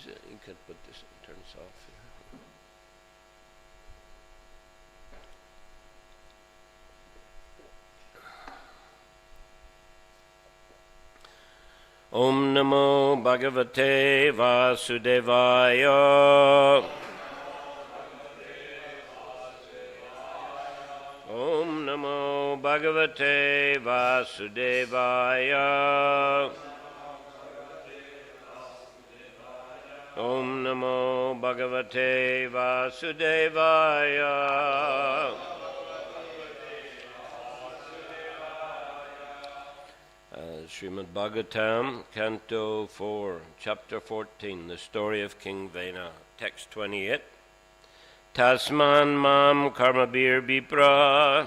You can put this, turn this off here. Om Namo Bhagavate Vasudevaya. Om Namo Bhagavate Vasudevaya. Om Namo Bhagavate Vasudevaya. Srimad Bhagavatam, Canto 4, Chapter 14, the story of King Vena, Text 28. Tasman mam karmabir bipra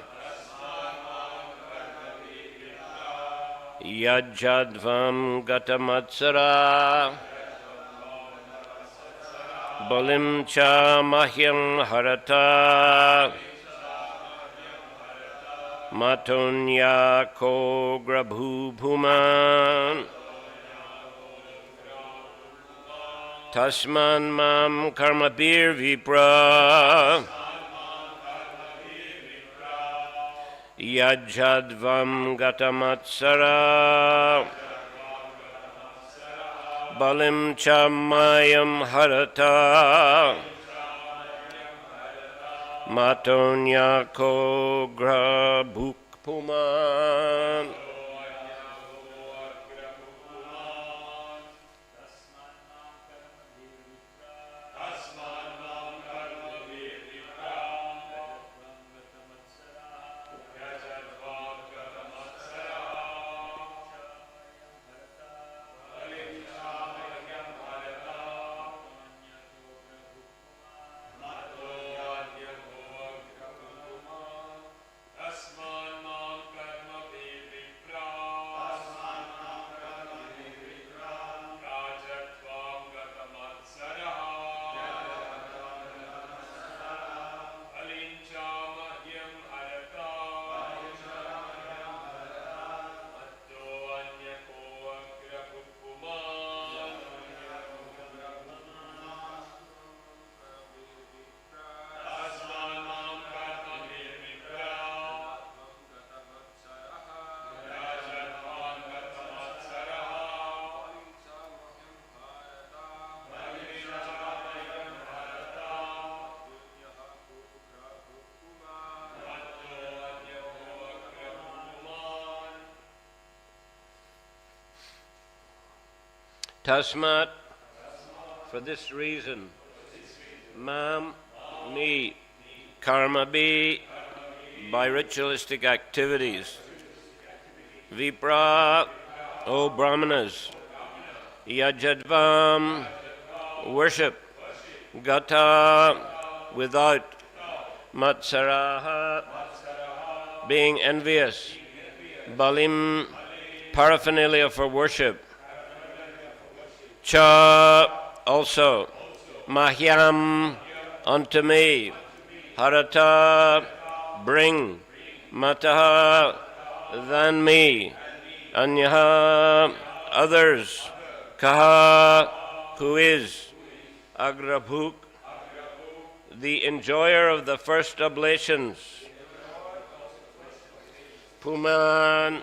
yajadvam gatamatsara balim cha mahyam harata matonya ko grabhu bhuman tasman mam karmabir vipra yajadvam gatamatsara balim cha mayam harata matonya ko grabhu bhuman. Tasmat, for this reason, mam, me, karma be, by ritualistic activities, vipra, O brahmanas, yajadvam, worship, gata, without, matsaraha, being envious, balim, paraphernalia for worship, cha, also, mahyam, unto me, harata, bring, mataha, than me, anyaha, others, kaha, who is, agrabhuk, the enjoyer of the first oblations, puman,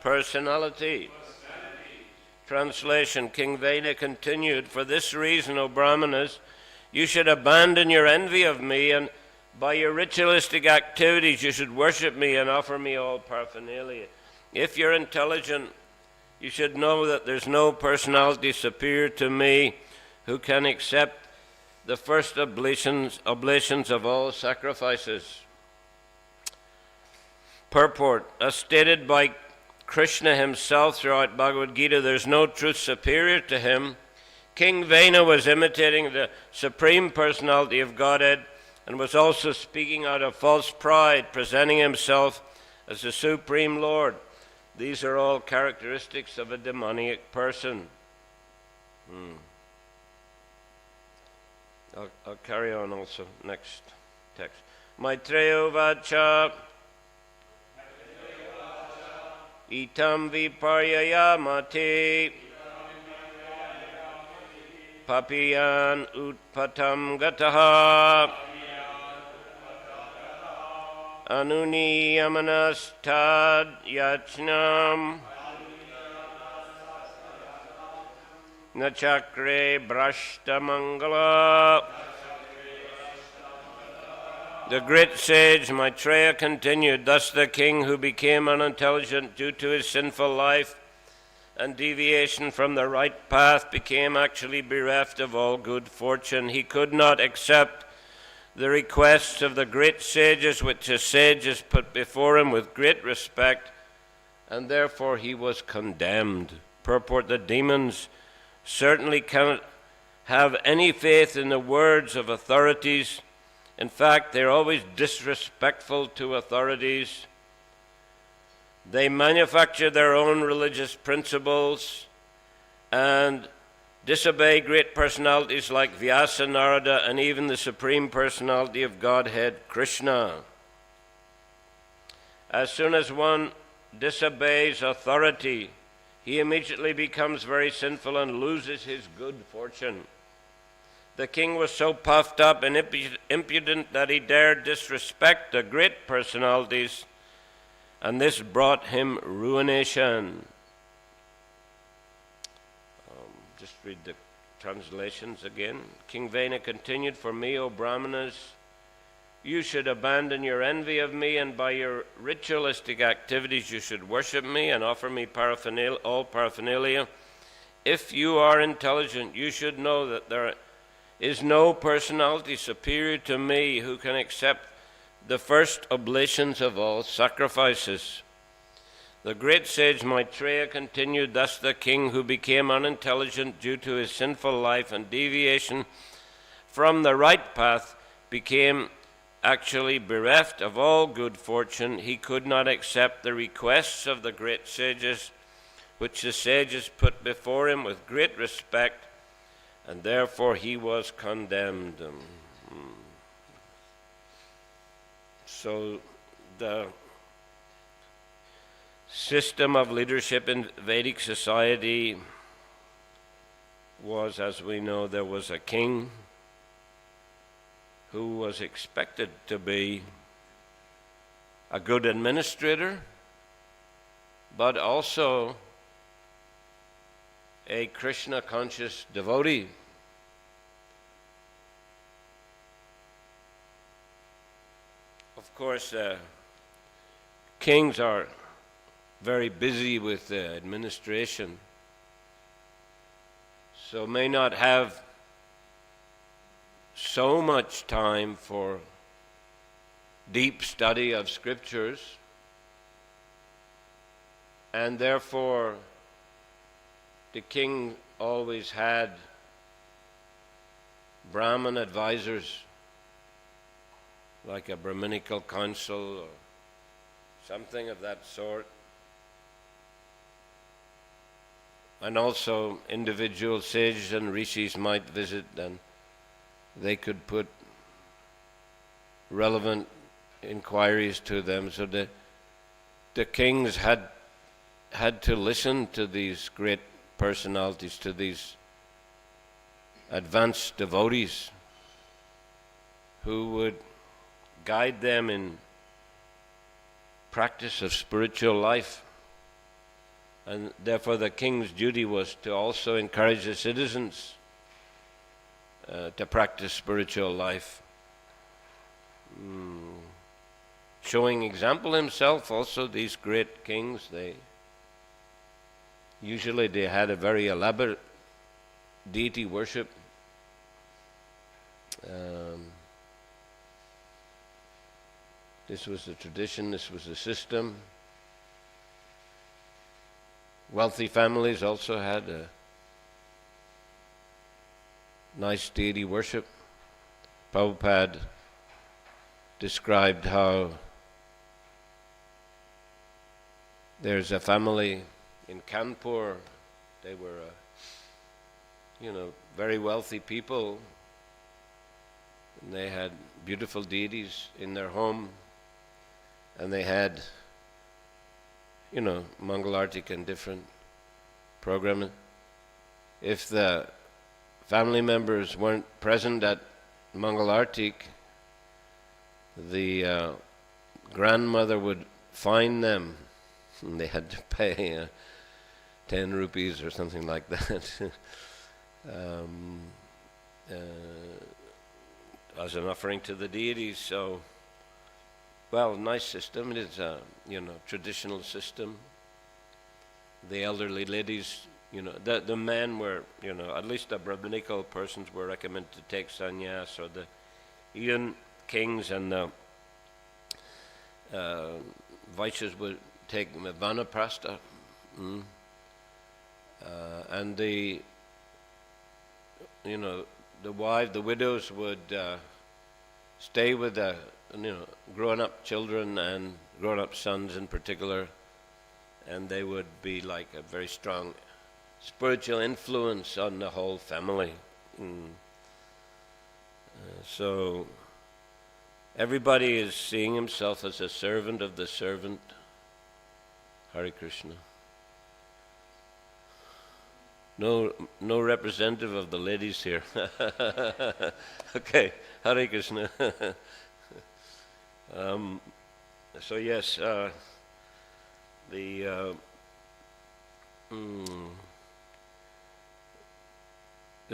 personality. Translation, King Vena continued, for this reason, O Brahmanas, you should abandon your envy of me, and by your ritualistic activities you should worship me and offer me all paraphernalia. If you're intelligent, you should know that there's no personality superior to me who can accept the first oblations of all sacrifices. Purport, as stated by Krishna himself throughout Bhagavad Gita, there's no truth superior to him. King Vena was imitating the Supreme Personality of Godhead and was also speaking out of false pride, presenting himself as the Supreme Lord. These are all characteristics of a demoniac person. I'll carry on also. Next text. Maitreya vacha itam viparyaya mate papiyan utpatam gataha anuni yamanastad yachnam nachakre brashta mangala. The great sage Maitreya continued, thus the king who became unintelligent due to his sinful life and deviation from the right path became actually bereft of all good fortune. He could not accept the requests of the great sages which the sages put before him with great respect, and therefore he was condemned. Purport: the demons certainly cannot have any faith in the words of authorities. In fact, they're always disrespectful to authorities. They manufacture their own religious principles and disobey great personalities like Vyasa, Narada, and even the Supreme Personality of Godhead, Krishna. As soon as one disobeys authority, he immediately becomes very sinful and loses his good fortune. The king was so puffed up and impudent that he dared disrespect the great personalities, and this brought him ruination. Just read the translations again. King Vena continued, for me, O Brahmanas, you should abandon your envy of me, and by your ritualistic activities you should worship me and offer me all paraphernalia. If you are intelligent, you should know that there is no personality superior to me who can accept the first oblations of all sacrifices. The great sage Maitreya continued, thus the king who became unintelligent due to his sinful life and deviation from the right path became actually bereft of all good fortune. He could not accept the requests of the great sages, which the sages put before him with great respect, and therefore he was condemned. So the system of leadership in Vedic society was, as we know, there was a king who was expected to be a good administrator, but also a Krishna-conscious devotee. Of course, kings are very busy with administration, so may not have so much time for deep study of scriptures, and therefore the king always had Brahmin advisors, like a Brahminical council or something of that sort. And also individual sages and rishis might visit, and they could put relevant inquiries to them. So the kings had to listen to these great personalities, to these advanced devotees who would guide them in practice of spiritual life. And therefore the king's duty was to also encourage the citizens to practice spiritual life. Showing example himself, also these great kings, they had a very elaborate deity worship. This was the tradition, this was the system. Wealthy families also had a nice deity worship. Prabhupada described how there's a family in Kanpur. They were, very wealthy people, and they had beautiful deities in their home, and they had, Mangalartik and different programming. If the family members weren't present at Mangalartik, the grandmother would fine them, and they had to pay 10 rupees or something like that as an offering to the deities. So, well, nice system. It is a traditional system. The elderly ladies, the men were, at least the Brahminical persons were recommended to take sannyas, or the even kings and the Vaishyas would take vanaprastha, and the widows would stay with the grown-up children and grown-up sons in particular, and they would be like a very strong spiritual influence on the whole family. So everybody is seeing himself as a servant of the servant. Hare Krishna. No representative of the ladies here. Okay, Hare Krishna. So yes, the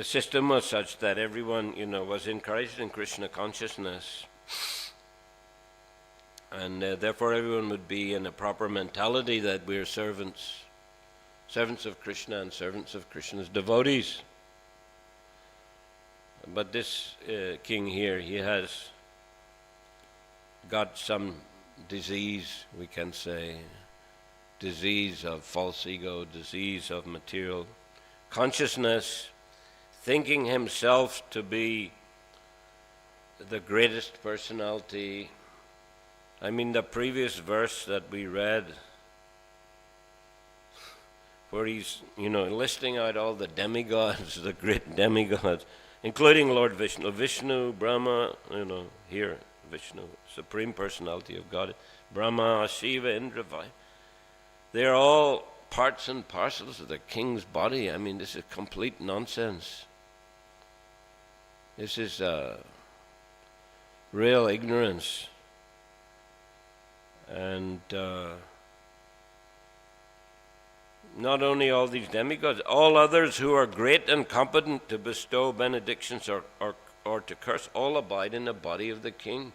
system was such that everyone, was encouraged in Krishna consciousness, and therefore everyone would be in a proper mentality that we're servants of Krishna and servants of Krishna's devotees. But this king here, he has got some disease, we can say, disease of false ego, disease of material consciousness, thinking himself to be the greatest personality. I mean, the previous verse that we read, where he's, listing out all the demigods, the great demigods, including Lord Vishnu, Vishnu, Brahma, here, Vishnu, Supreme Personality of God, Brahma, Shiva, Indra, they're all parts and parcels of the king's body. I mean, this is complete nonsense. This is real ignorance. And not only all these demigods, all others who are great and competent to bestow benedictions or to curse, all abide in the body of the king.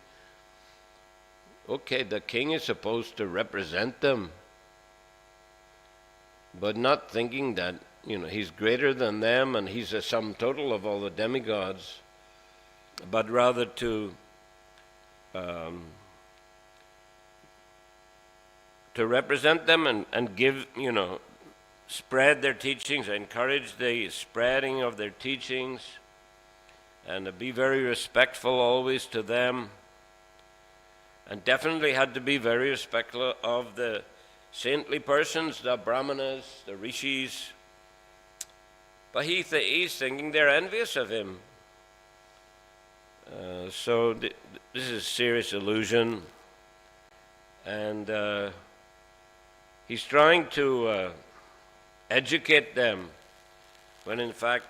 Okay, the king is supposed to represent them, but not thinking that, he's greater than them and he's a sum total of all the demigods, but rather to represent them and give, spread their teachings, encourage the spreading of their teachings, and to be very respectful always to them, and definitely had to be very respectful of the saintly persons, the brahmanas, the rishis. But he's thinking they're envious of him. So this is serious illusion, and he's trying to educate them, when in fact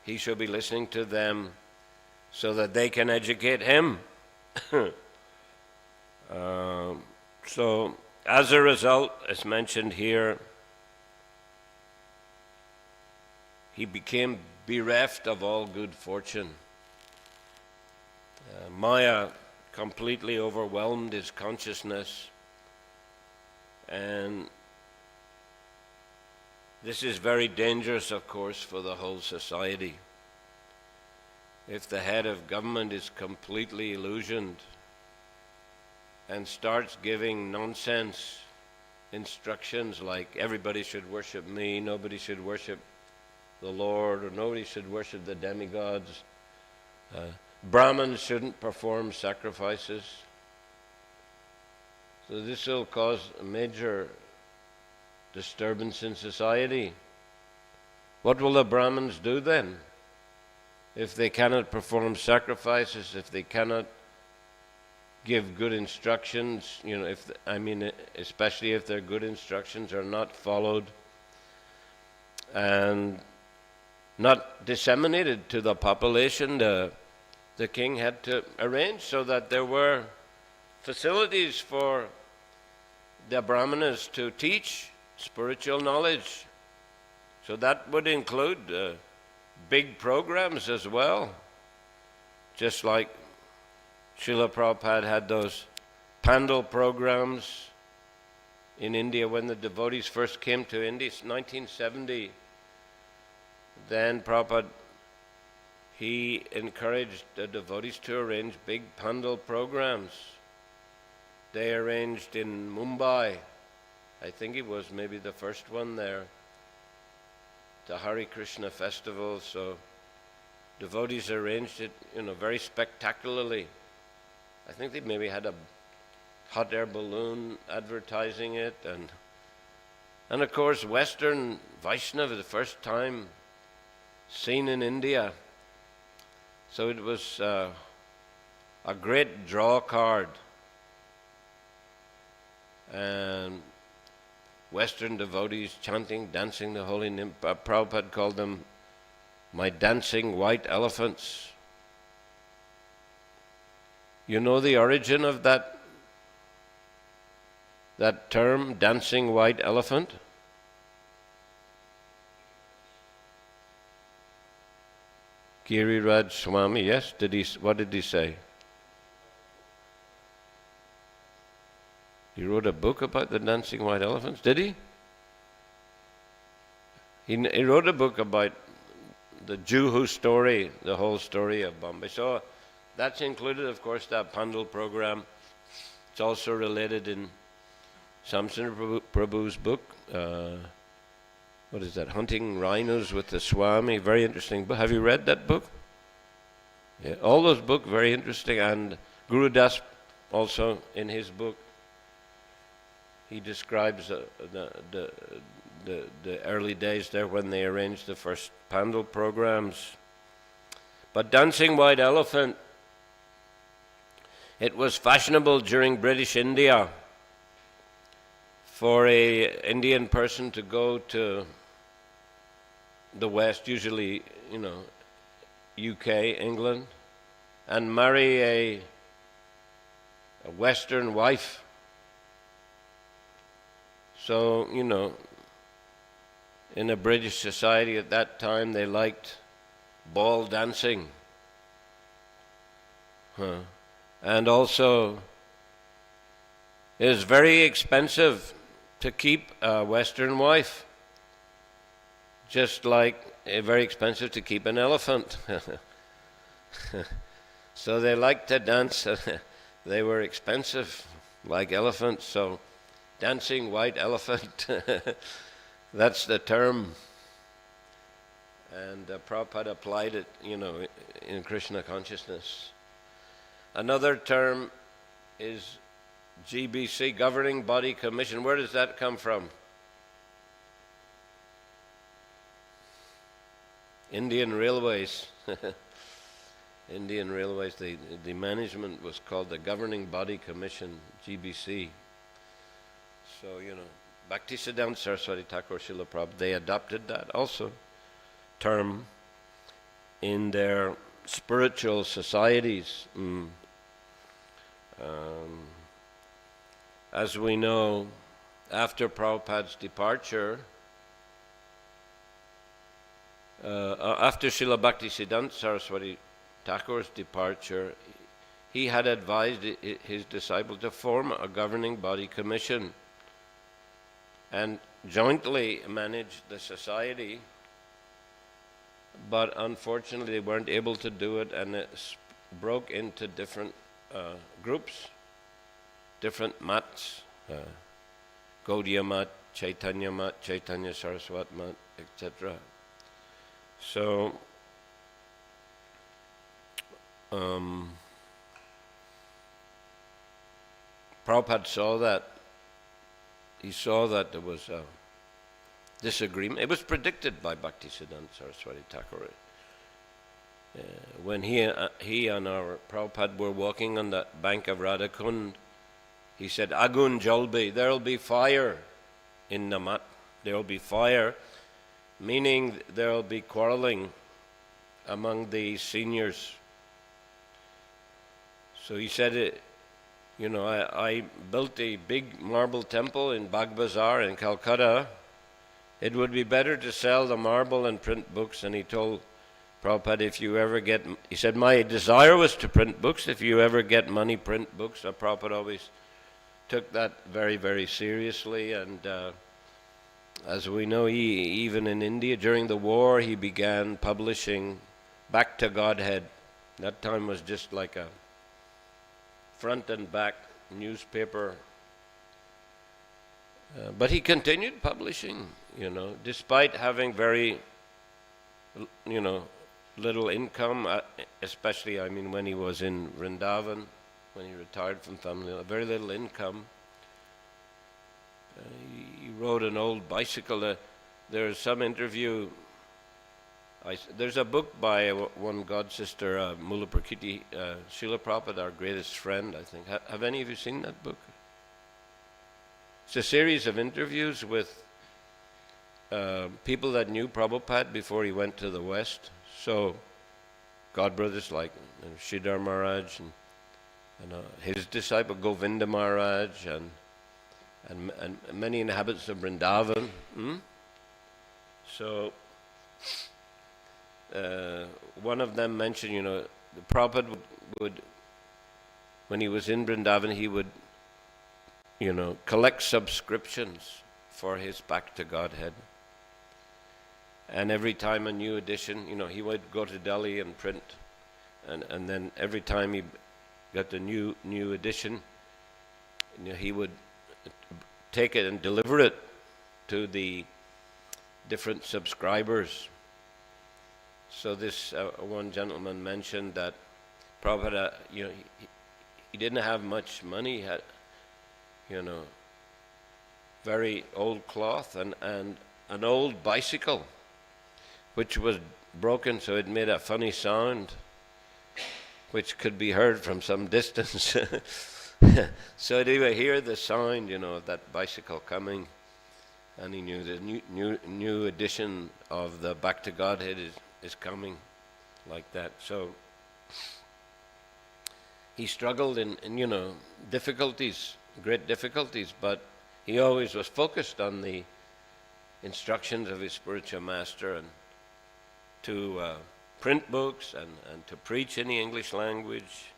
he should be listening to them so that they can educate him. So as a result, as mentioned here, he became bereft of all good fortune. Maya completely overwhelmed his consciousness, and this is very dangerous, of course, for the whole society. If the head of government is completely illusioned and starts giving nonsense instructions like everybody should worship me, nobody should worship the Lord, or nobody should worship the demigods, Brahmins shouldn't perform sacrifices. So this will cause a major disturbance in society. What will the Brahmins do then? If they cannot perform sacrifices, if they cannot give good instructions, especially if their good instructions are not followed, and not disseminated to the population. The king had to arrange so that there were facilities for the Brahmanas to teach spiritual knowledge. So that would include big programs as well. Just like Srila Prabhupada had those Pandal programs in India when the devotees first came to India, 1970. Then Prabhupada, he encouraged the devotees to arrange big Pandal programs. They arranged in Mumbai, I think it was maybe the first one there, the Hare Krishna festival. So devotees arranged it, very spectacularly. I think they maybe had a hot air balloon advertising it, and of course Western Vaishnava, the first time seen in India. So it was a great draw card, and Western devotees chanting, dancing the holy name. Prabhupada called them my dancing white elephants. You know the origin of that term, dancing white elephant? Giriraj Swami, yes? What did he say? He wrote a book about the dancing white elephants, did he? He wrote a book about the Juhu story, the whole story of Bombay. So that's included, of course, that Pandal program. It's also related in Samsundar Prabhu's book. What is that? Hunting Rhinos with the Swami. Very interesting book. Have you read that book? Yeah, all those books very interesting. And Guru Das also in his book, he describes the early days there when they arranged the first Pandal programs. But Dancing White Elephant, it was fashionable during British India for a Indian person to go to the West, usually, UK, England, and marry a Western wife. So, in a British society at that time, they liked ball dancing. And also, it is very expensive to keep a Western wife, just like very expensive to keep an elephant. So they liked to dance. They were expensive, like elephants. So dancing white elephant, that's the term. And Prabhupada applied it, in Krishna consciousness. Another term is GBC, Governing Body Commission. Where does that come from? Indian Railways. Indian Railways, the management was called the Governing Body Commission, GBC. So, Bhaktisiddhanta Saraswati Thakur Srila Prabhupada, they adopted that also term in their spiritual societies. As we know, after Prabhupada's departure, after Srila Bhaktisiddhanta Saraswati Thakur's departure, he had advised his disciple to form a governing body commission and jointly manage the society, but unfortunately they weren't able to do it, and it broke into different groups, different mats, Gaudiya Mat, Chaitanya Saraswat Mat, etc. So, Prabhupada saw that. He saw that there was a disagreement. It was predicted by Bhaktisiddhanta Saraswati Thakur. When he and our Prabhupada were walking on the bank of Radhakund, he said, Agun Jalbi, there will be fire in the mat. There will be fire. meaning there will be quarreling among the seniors. So he said, I built a big marble temple in Bagh Bazaar in Calcutta. It would be better to sell the marble and print books. And he told Prabhupada, he said, my desire was to print books. If you ever get money, print books. So Prabhupada always took that very, very seriously. And as we know, even in India, during the war, he began publishing Back to Godhead. That time was just like a front and back newspaper. But he continued publishing, despite having very, little income, especially, when he was in Vrindavan, when he retired from family, very little income. He rode an old bicycle. There's some interview. There's a book by one god sister, Mula Prakiti, Srila Prabhupada, our greatest friend, I think. Have any of you seen that book? It's a series of interviews with people that knew Prabhupada before he went to the West. So, god brothers like Sridhar Maharaj and his disciple Govinda Maharaj and many inhabitants of Vrindavan. So, one of them mentioned, the Prabhupada would, when he was in Vrindavan, he would, collect subscriptions for his Back to Godhead. And every time a new edition, he would go to Delhi and print. And then every time he got the new edition, he would take it and deliver it to the different subscribers. So this one gentleman mentioned that Prabhupada, he didn't have much money. He had, very old cloth and an old bicycle, which was broken, so it made a funny sound, which could be heard from some distance. So they would hear the sound, of that bicycle coming, and he knew the new edition of the Back to Godhead is coming, like that. So he struggled in difficulties, great difficulties, but he always was focused on the instructions of his spiritual master and to print books and to preach in the English language,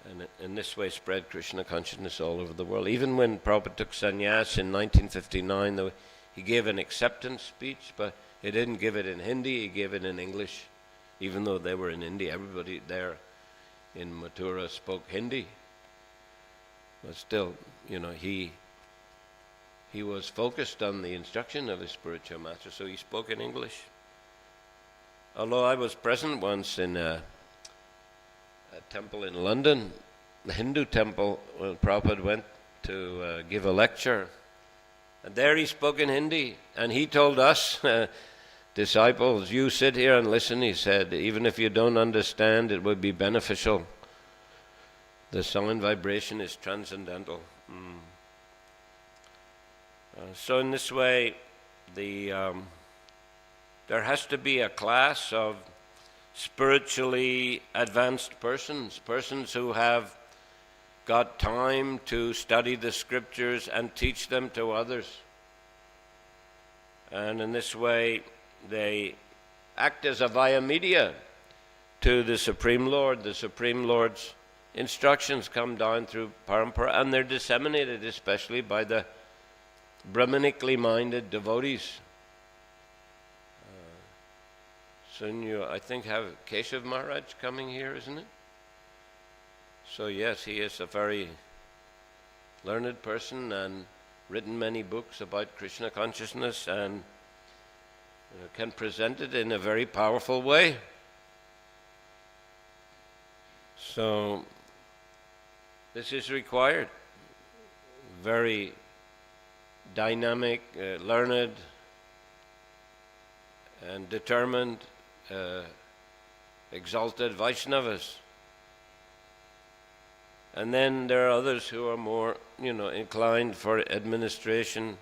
and in this way spread Krishna consciousness all over the world. Even when Prabhupada took sannyas in 1959, though, he gave an acceptance speech, but he didn't give it in Hindi, he gave it in English. Even though they were in India, everybody there in Mathura spoke Hindi. But still, he was focused on the instruction of his spiritual master, so he spoke in English. Although I was present once in a temple in London, the Hindu temple, when Prabhupada went to give a lecture, and there he spoke in Hindi, and he told us, disciples, you sit here and listen, he said, even if you don't understand, it would be beneficial. The sound vibration is transcendental. So in this way, there has to be a class of spiritually advanced persons who have got time to study the scriptures and teach them to others. And in this way, they act as a via media to the Supreme Lord. The Supreme Lord's instructions come down through parampara, and they're disseminated especially by the Brahmanically minded devotees. Soon you, I think, have Keshav Maharaj coming here, isn't it? So yes, he is a very learned person and written many books about Krishna consciousness and can present it in a very powerful way. So this is required. Very dynamic, learned, and determined, exalted Vaishnavas. And then there are others who are more, inclined for administration,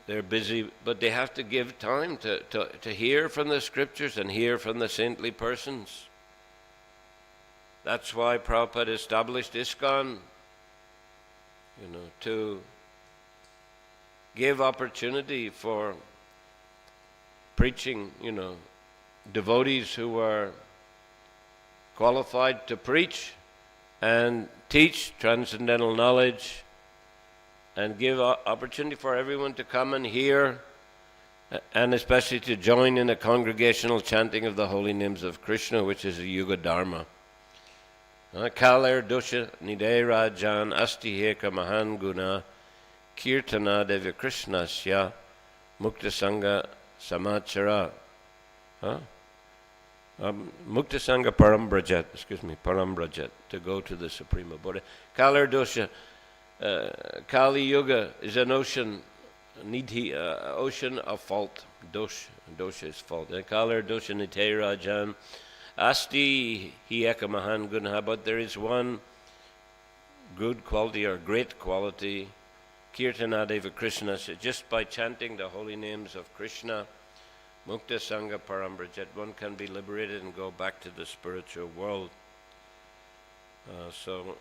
they're busy, but they have to give time to hear from the scriptures and hear from the saintly persons. That's why Prabhupada established ISKCON, to give opportunity for preaching, devotees who are qualified to preach and teach transcendental knowledge, and give opportunity for everyone to come and hear, and especially to join in a congregational chanting of the holy names of Krishna, which is a Yuga Dharma. Kaler dosha nidera jan asti heka mahan guna kirtana devya krishnasya mukta sangha samachara. Mukta sangha parambrajat, to go to the Supreme Abode. Kaler dosha, Kali Yuga is an ocean, ocean of fault. Dosha is fault. Kaler dosha nitera jan asti hi eka mahan guna, but there is one good quality or great quality, kirtana deva Krishna, just by chanting the holy names of Krishna, mukta sangha parambrajat, one can be liberated and go back to the spiritual world. So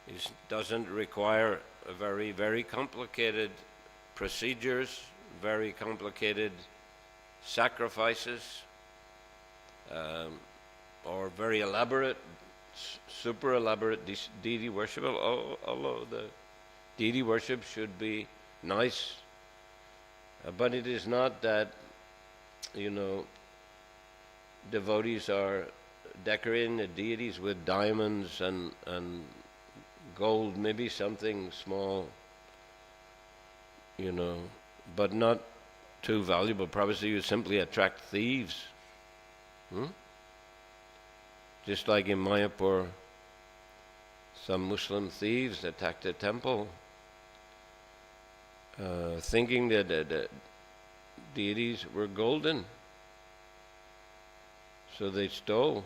it doesn't require a very, very complicated procedures, very complicated sacrifices, or very elaborate, super elaborate deity worship, although the deity worship should be nice. But it is not that, devotees are decorating the deities with diamonds and gold, maybe something small, but not too valuable. Probably you simply attract thieves. Just like in Mayapur, some Muslim thieves attacked a temple, thinking that the deities were golden. So they stole.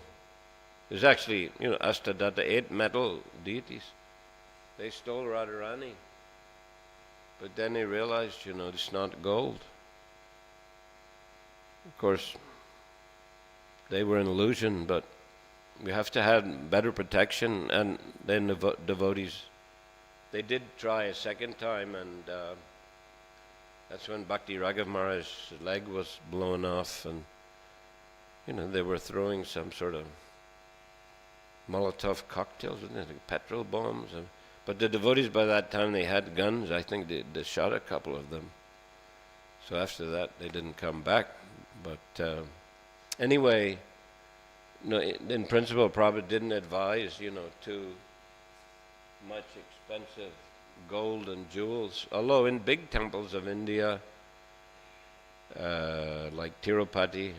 There's actually, Astadatta, 8 metal deities. They stole Radharani. But then they realized, it's not gold. Of course, they were an illusion, but we have to have better protection. And then the devotees, they did try a second time, and that's when Bhakti Raghav Maharaj's leg was blown off, and they were throwing some sort of Molotov cocktails, like petrol bombs. But the devotees by that time, they had guns. I think they shot a couple of them. So after that, they didn't come back. But anyway, in principle, Prabhupada didn't advise, too much expensive gold and jewels. Although in big temples of India, like Tirupati,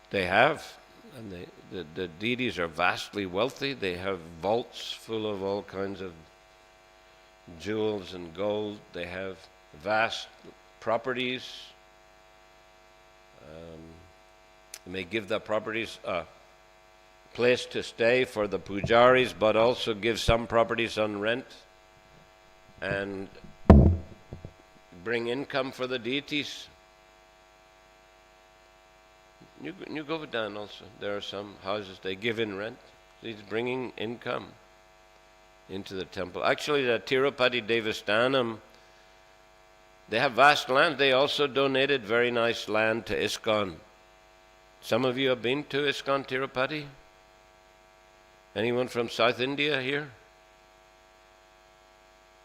they have, and the deities are vastly wealthy. They have vaults full of all kinds of jewels and gold. They have vast properties. They may give the properties a place to stay for the pujaris, but also give some properties on rent and bring income for the deities. New Govardhan also, there are some houses they give in rent. He's bringing income into the temple. Actually, the Tirupati Devasthanam, they have vast land. They also donated very nice land to ISKCON. Some of you have been to ISKCON Tirupati? Anyone from South India here?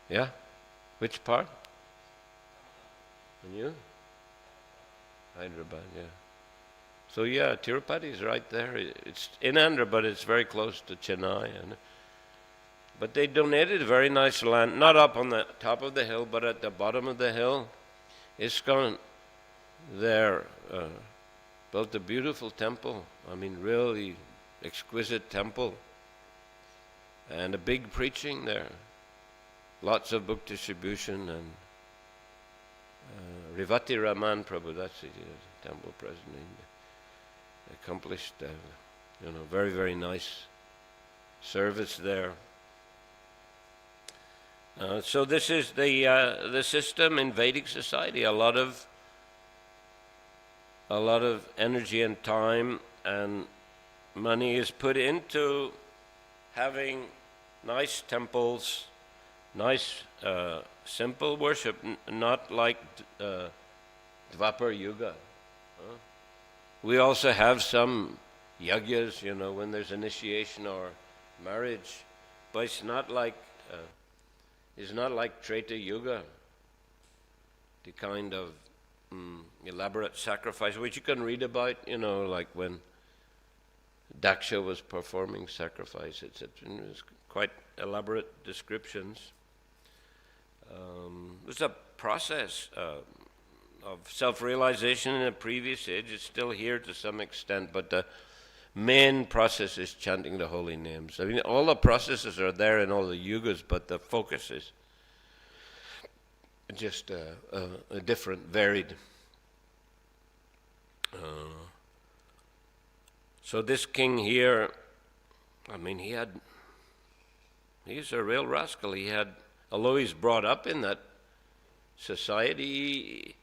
Yeah? Which part? And you? Hyderabad, yeah. So yeah, Tirupati is right there. It's in Andhra, but it's very close to Chennai. But they donated very nice land, not up on the top of the hill, but at the bottom of the hill. ISKCON there built a beautiful temple. I mean, really exquisite temple. And a big preaching there. Lots of book distribution, and Rivati Raman Prabhu, that's the temple president, accomplished very, very nice service there. So this is the system in Vedic society. A lot of energy and time and money is put into having nice temples, nice simple worship, not like Dvapar Yuga. We also have some yagyas, when there's initiation or marriage, but it's not like Treta Yuga, the kind of elaborate sacrifice which you can read about, like when Daksha was performing sacrifice, etc. It was quite elaborate descriptions. It was a process of self-realization in a previous age. It's still here to some extent, but the main process is chanting the holy names. I mean, all the processes are there in all the yugas, but the focus is just a different, varied. So this king here, I mean, he's a real rascal. Although he's brought up in that society,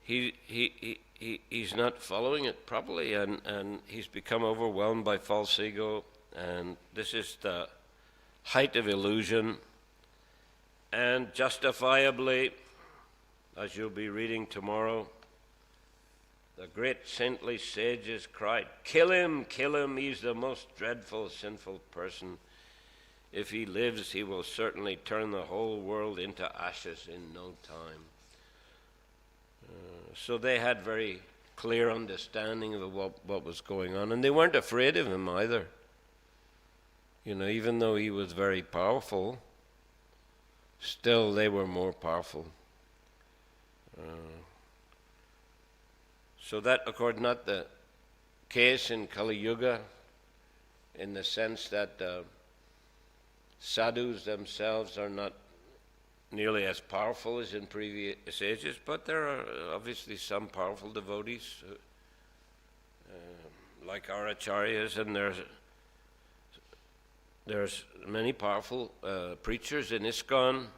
he's not following it properly, and he's become overwhelmed by false ego, and this is the height of illusion. And justifiably, as you'll be reading tomorrow, the great saintly sages cried, kill him, he's the most dreadful, sinful person. If he lives, he will certainly turn the whole world into ashes in no time." So they had very clear understanding of what was going on, and they weren't afraid of him either. Even though he was very powerful, still they were more powerful. So that, of course, not the case in Kali Yuga, in the sense that sadhus themselves are not nearly as powerful as in previous ages, but there are obviously some powerful devotees, like our acharyas, and there's many powerful preachers in ISKCON.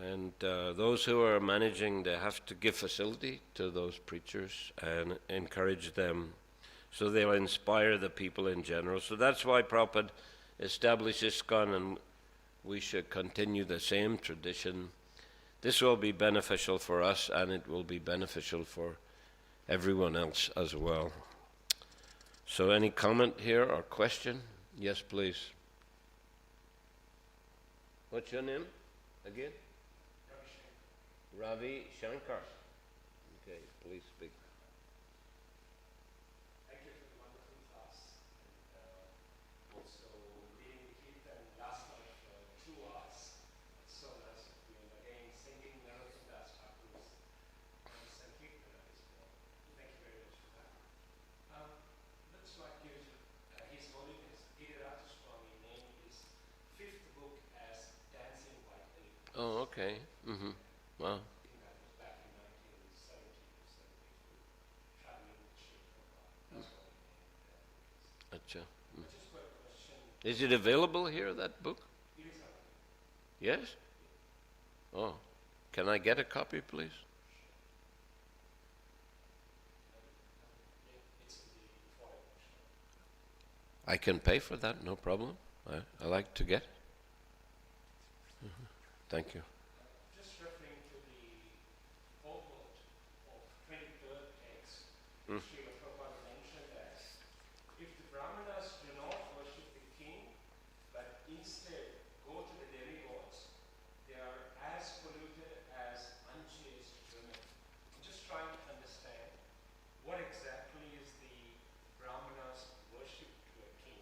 And those who are managing, they have to give facility to those preachers and encourage them, so they'll inspire the people in general. So that's why Prabhupada established ISKCON, and we should continue the same tradition. This will be beneficial for us, and it will be beneficial for everyone else as well. So any comment here or question? Yes, please. What's your name again? Ravi Shankar. Okay, please speak. Thank you for the wonderful class, and also leading the Kirtan last night for 2 hours. It's so nice of you, and again singing Narottam Das Thakur's Sankirtana as well. Thank you very much for that. Looks like His Holiness Giriraj Swami named his 5th book as Dancing White Elephant. Oh, okay. Mm-hmm. Wow. I think that was back in 1970 or 72, traveling with Sri Prabhupada. That's what he named that book. Acha. Just got a question. Is it available here, that book? It is available. Yes? Oh. Can I get a copy, please? It's in the foyer bookshop. I can pay for that, no problem. I like to get. Thank you. Just referring to the foreword of 23rd text, Srila Prabhupada mentioned that if the Brahmanas do not worship the king, but instead go to the demigods, they are as polluted as unchaste women. I'm just trying to understand what exactly is the Brahmanas worship to a king.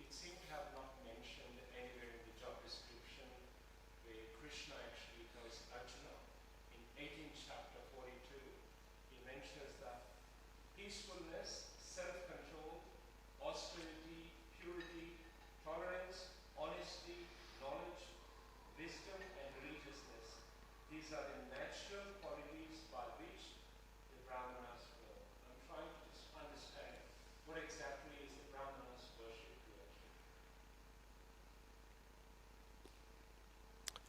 It seemed to have not mentioned anywhere in the job description where Krishna actually tells Arjuna in 18th chapter 42, he mentions that peacefulness, self-control, austerity, purity, tolerance, honesty, knowledge, wisdom, and religiousness. These are the natural qualities by which the Brahmanas will. I'm trying to just understand what exactly is the Brahmanas worship to a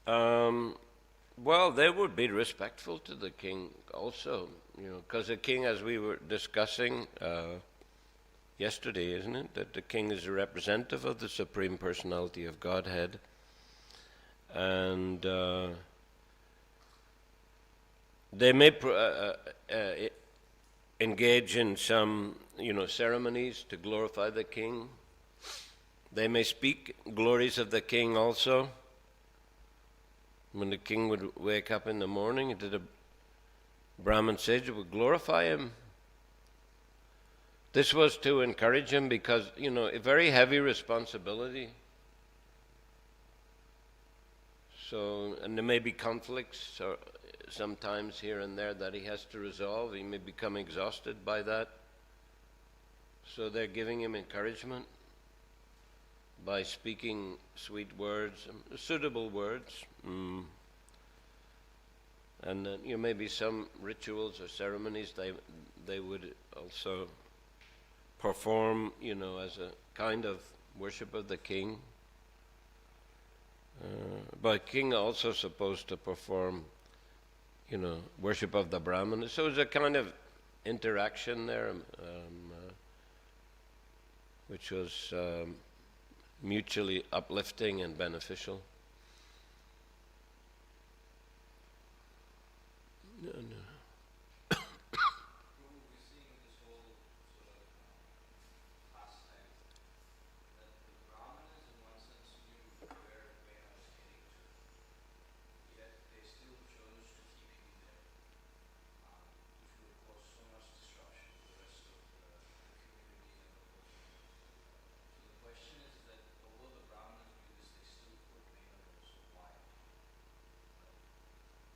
Um, well, they would be respectful to the king also, because the king, as we were discussing yesterday, isn't it, that the king is a representative of the Supreme Personality of Godhead, and they may engage in some, ceremonies to glorify the king. They may speak glories of the king also. When the king would wake up in the morning, the Brahmin sage would glorify him. This was to encourage him because, a very heavy responsibility. So, and there may be conflicts sometimes here and there that he has to resolve. He may become exhausted by that. So they're giving him encouragement by speaking sweet words, suitable words. And then, maybe some rituals or ceremonies they would also perform, as a kind of worship of the king. But king also supposed to perform, worship of the Brahmana. So there's a kind of interaction there, which was mutually uplifting and beneficial. No.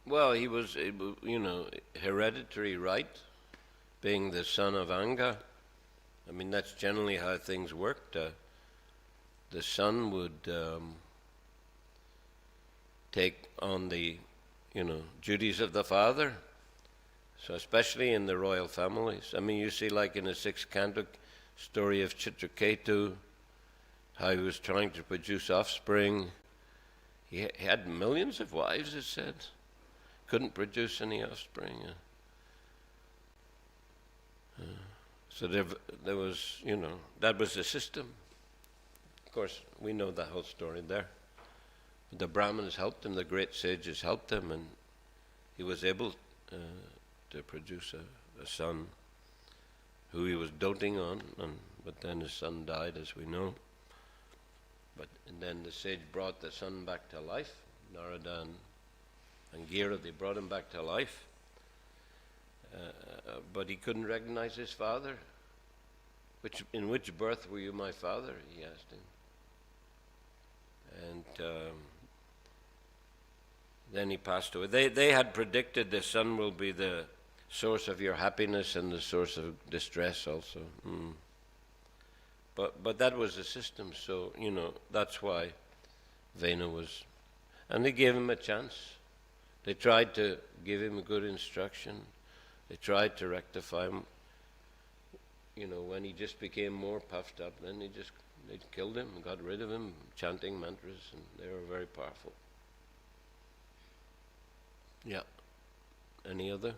Well, he was, hereditary right, being the son of Anga. I mean, that's generally how things worked. The son would take on the, duties of the father. So especially in the royal families. I mean, you see like in the sixth canto story of Chitraketu, how he was trying to produce offspring. He had millions of wives, it said. Couldn't produce any offspring. So there was, that was the system. Of course, we know the whole story there. The Brahmins helped him, the great sages helped him, and he was able to produce a son who he was doting on, but then his son died, as we know. And then the sage brought the son back to life. Narada and Gira, they brought him back to life. But he couldn't recognize his father. In which birth were you my father? He asked him. And then he passed away. They had predicted the son will be the source of your happiness and the source of distress also. But that was the system, so, that's why Vena was... And they gave him a chance. They tried to give him a good instruction. They tried to rectify him. When he just became more puffed up, then they killed him and got rid of him, chanting mantras, and they were very powerful. Yeah. Any other?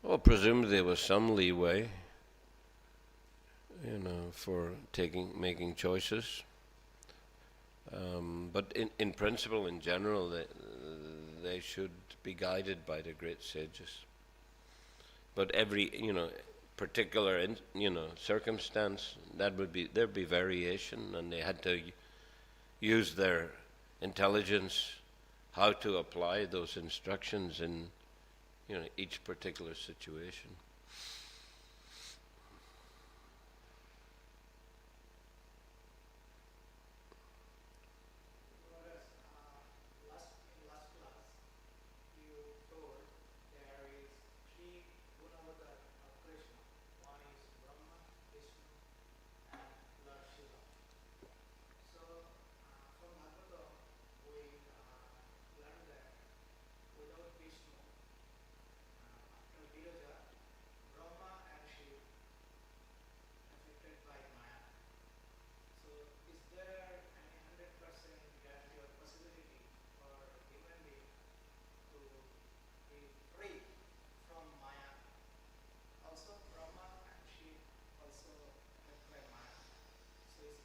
Well, presumably there was some leeway, for making choices. But in principle, in general, they should be guided by the great sages. But every, particular, circumstance, there'd be variation, and they had to use their intelligence how to apply those instructions in, each particular situation.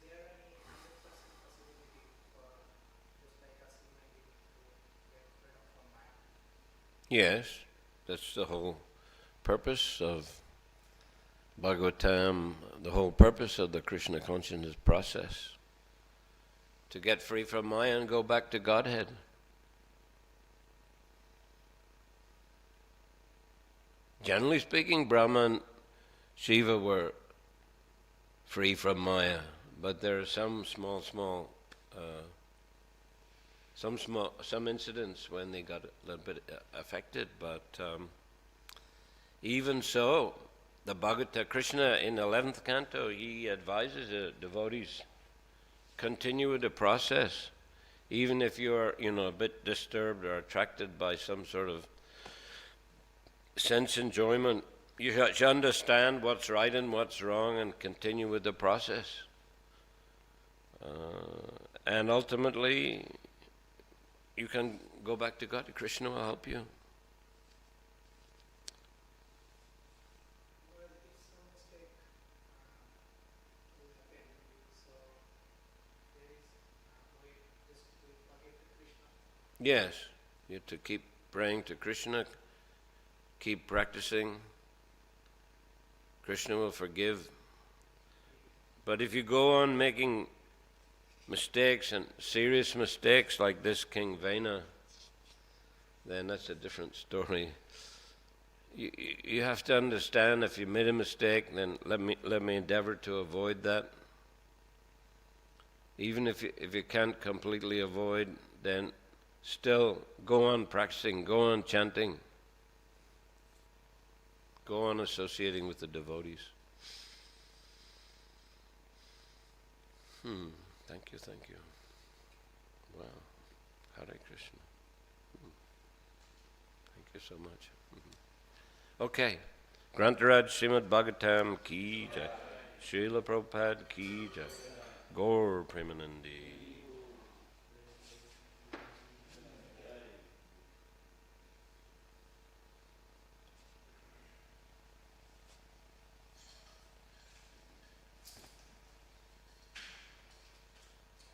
there any 100% possibility for just like us human beings to get freedom from Maya? Yes, that's the whole purpose of Bhagavatam, the whole purpose of the Krishna consciousness process. To get free from Maya and go back to Godhead. Generally speaking, Brahma and Shiva were free from Maya, but there are some incidents when they got a little bit affected. But even so, the Bhagavata Krishna in the 11th canto, he advises the devotees continue with the process, even if you're a bit disturbed or attracted by some sort of sense enjoyment. You should understand what's right and what's wrong and continue with the process. And ultimately, you can go back to God. Krishna will help you. Well, if some mistake will happen, so there is way just to forgive the Krishna. Yes, you have to keep praying to Krishna, keep practicing. Krishna will forgive. But if you go on making mistakes and serious mistakes like this King Vena, then that's a different story. You have to understand, if you made a mistake, then let me endeavor to avoid that. Even if you can't completely avoid, then still go on practicing, go on chanting, go on associating with the devotees. Thank you. Wow. Hare Krishna. Thank you so much. Okay. Grantaraj Srimad Bhagavatam ki jai. Srila Prabhupada ki jai. Gaur Premanandi.